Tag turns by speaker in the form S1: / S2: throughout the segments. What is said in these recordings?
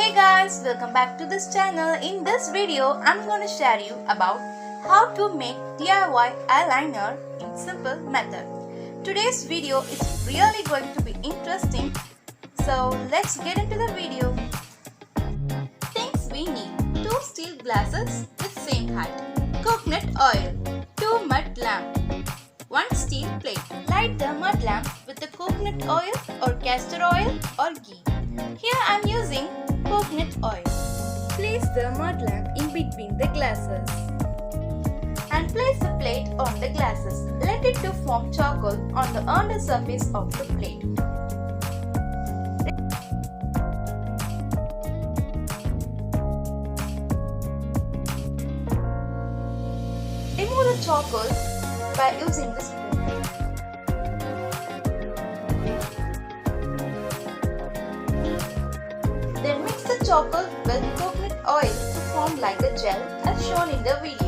S1: Hey guys, welcome back to this channel. In this video, I'm going to share you about how to make DIY eyeliner in simple method. Today's video is really going to be interesting. So let's get into the video. Things we need: 2 steel glasses with same height, coconut oil, 2 mud lamp, 1 steel plate. Light the mud lamp with the coconut oil or castor oil or ghee. Here I am using coconut oil. Place the mud lamp in between the glasses and place the plate on the glasses. Let it to form charcoal on the under surface of the plate. Remove the charcoal by using the spoon. Then mix the charcoal with coconut oil to form like a gel as shown in the video.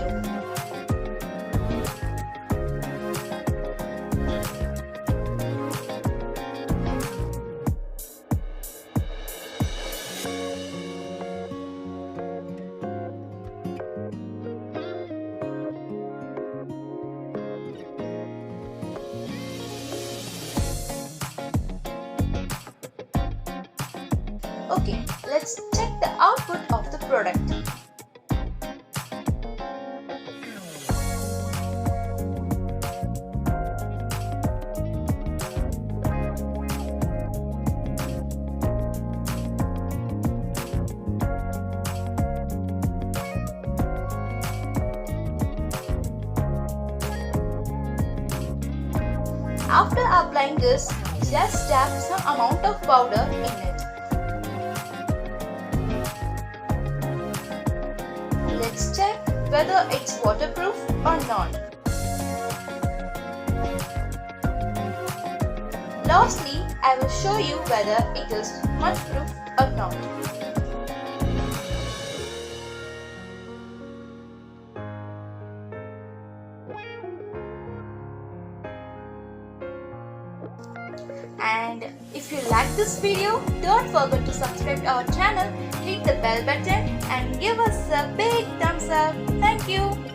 S1: Okay, let's check the output of the product. After applying this, just dab some amount of powder in it. Let's check whether it's waterproof or not. Lastly, I will show you whether it is mud-proof or not. And if you like this video, don't forget to subscribe to our channel, hit the bell button and give us a big thumbs up. Thank you.